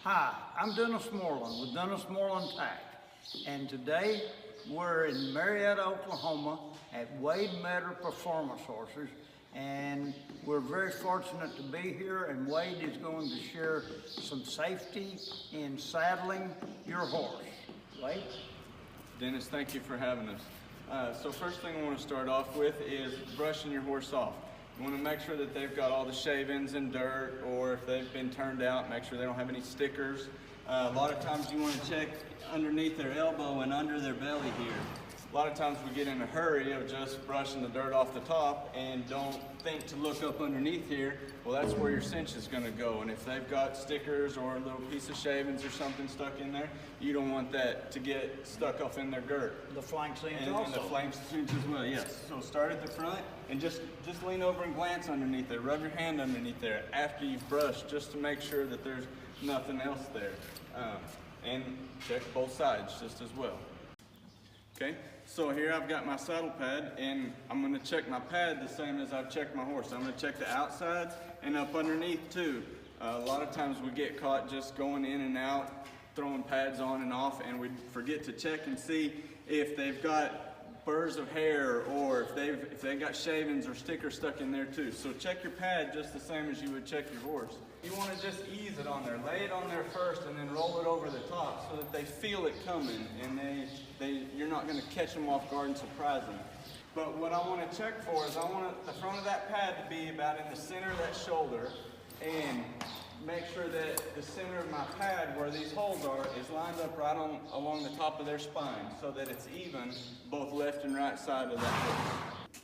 Hi, I'm Dennis Moreland with Dennis Moreland Tack, and today we're in Marietta, Oklahoma at Wade Metter Performance Horses, and we're very fortunate to be here, and Wade is going to share some safety in saddling your horse. Wade? Dennis, thank you for having us. So first thing I want to start off with is brushing your horse off. You want to make sure that they've got all the shavings and dirt, or if they've been turned out, make sure they don't have any stickers. A lot of times you want to check underneath their elbow and under their belly here. A lot of times we get in a hurry of just brushing the dirt off the top and don't think to look up underneath here. Well, that's where your cinch is going to go. And if they've got stickers or a little piece of shavings or something stuck in there, you don't want that to get stuck up in their girt. The flank cinch and also. And the flank cinch as well, yes. So start at the front and just lean over and glance underneath there. Rub your hand underneath there after you've brushed, just to make sure that there's nothing else there. And check both sides just as well. Okay, so here I've got my saddle pad, and I'm going to check my pad the same as I've checked my horse. I'm going to check the outsides and up underneath too. A lot of times we get caught just going in and out, throwing pads on and off, and we forget to check and see if they've got burrs of hair or if they've got shavings or stickers stuck in there too. So check your pad just the same as you would check your horse. You want to just ease it on there. Lay it on there first and then roll it over the top so that they feel it coming and you're not going to catch them off guard and surprise them. But what I want to check for is I want the front of that pad to be about in the center of that shoulder, and make sure that the center of my pad where these holes are is lined up right along the top of their spine so that it's even both left and right side of that horse.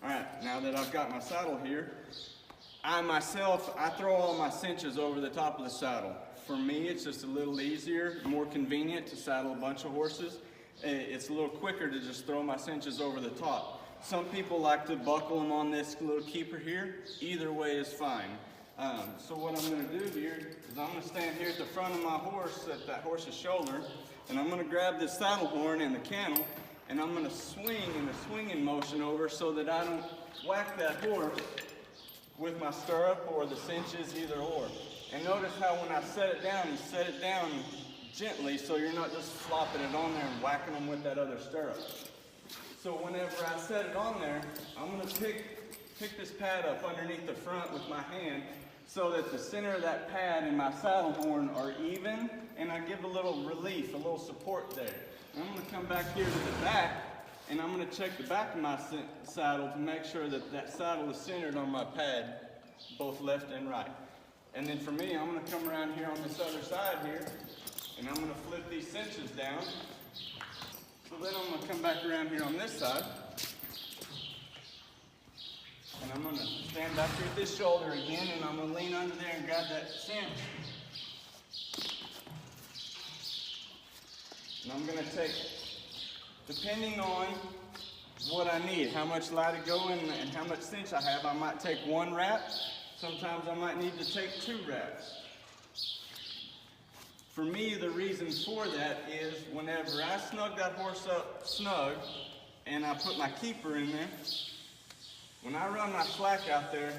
Alright, now that I've got my saddle here, I throw all my cinches over the top of the saddle. For me, it's just a little easier, more convenient to saddle a bunch of horses. It's a little quicker to just throw my cinches over the top. Some people like to buckle them on this little keeper here. Either way is fine. So what I'm going to do here is I'm going to stand here at the front of my horse, at that horse's shoulder, and I'm going to grab this saddle horn and the cantle, and I'm going to swing in a swinging motion over so that I don't whack that horse with my stirrup or the cinches, either or. And notice how when I set it down, you set it down gently so you're not just flopping it on there and whacking them with that other stirrup. So whenever I set it on there, I'm going to pick this pad up underneath the front with my hand so that the center of that pad and my saddle horn are even, and I give a little relief, a little support there. And I'm going to come back here to the back, and I'm going to check the back of my saddle to make sure that that saddle is centered on my pad, both left and right. And then for me, I'm going to come around here on this other side here, and I'm going to flip these cinches down. So then I'm going to come back around here on this side, and I'm going to stand back here at this shoulder again, and I'm going to lean under there and grab that cinch. And I'm going to take, depending on what I need, how much lie to go in and how much cinch I have, I might take one wrap. Sometimes I might need to take 2 wraps. For me, the reason for that is whenever I snug that horse up snug and I put my keeper in there, when I run my slack out there,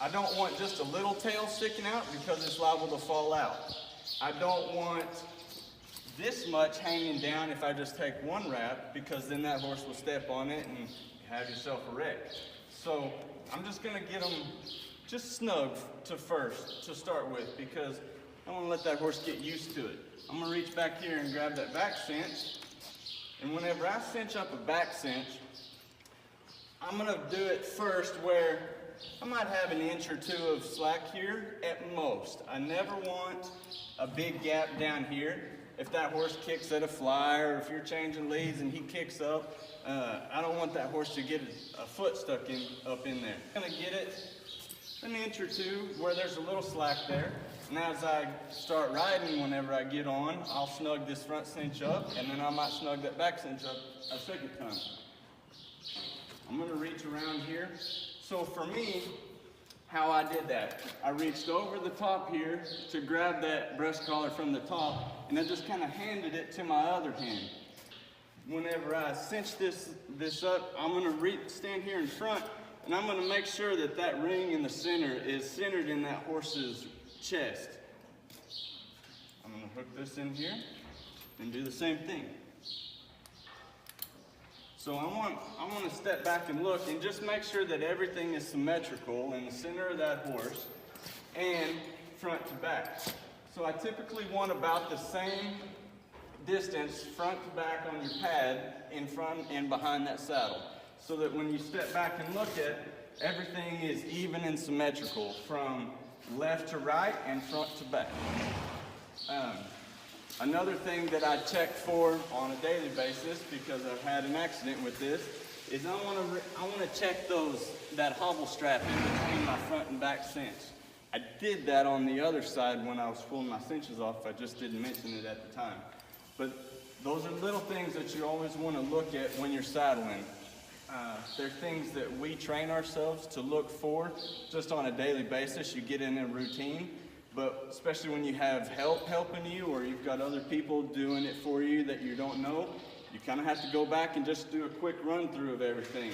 I don't want just a little tail sticking out because it's liable to fall out. I don't want this much hanging down if I just take 1 wrap, because then that horse will step on it and have yourself a wreck. So I'm just going to get them just snug to start with, because I want to let that horse get used to it. I'm going to reach back here and grab that back cinch, and whenever I cinch up a back cinch, I'm going to do it first where I might have an inch or 2 of slack here at most. I never want a big gap down here. If that horse kicks at a fly, or if you're changing leads and he kicks up, I don't want that horse to get a foot stuck up in there. I'm going to get it an inch or 2 where there's a little slack there. And as I start riding, whenever I get on, I'll snug this front cinch up, and then I might snug that back cinch up a second time. I'm going to reach around here. So for me, how I did that, I reached over the top here to grab that breast collar from the top, and I just kind of handed it to my other hand. Whenever I cinch this up, I'm going to stand here in front, and I'm going to make sure that that ring in the center is centered in that horse's chest. I'm gonna hook this in here and do the same thing. So I want to step back and look and just make sure that everything is symmetrical in the center of that horse and front to back. So I typically want about the same distance front to back on your pad in front and behind that saddle, so that when you step back and look at, everything is even and symmetrical from left to right and front to back. Another thing that I check for on a daily basis, because I've had an accident with this, is I want to check that hobble strap in between my front and back cinch. I did that on the other side when I was pulling my cinches off. I just didn't mention it at the time. But those are little things that you always want to look at when you're saddling. They're things that we train ourselves to look for just on a daily basis. You get in a routine, but especially when you have help helping you, or you've got other people doing it for you that you don't know, you kind of have to go back and just do a quick run through of everything.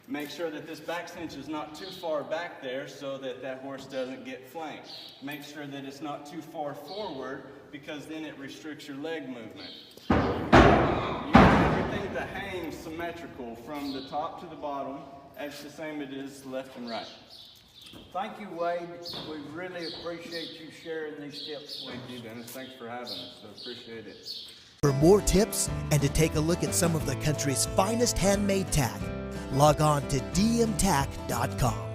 Make sure that this back cinch is not too far back there so that that horse doesn't get flanked. Make sure that it's not too far forward, because then it restricts your leg movement. You want everything to hang symmetrical from the top to the bottom, as the same it is left and right. Thank you, Wade. We really appreciate you sharing these tips with us. Thank you, Dennis. Thanks for having us. I appreciate it. For more tips and to take a look at some of the country's finest handmade tack, log on to dmtack.com.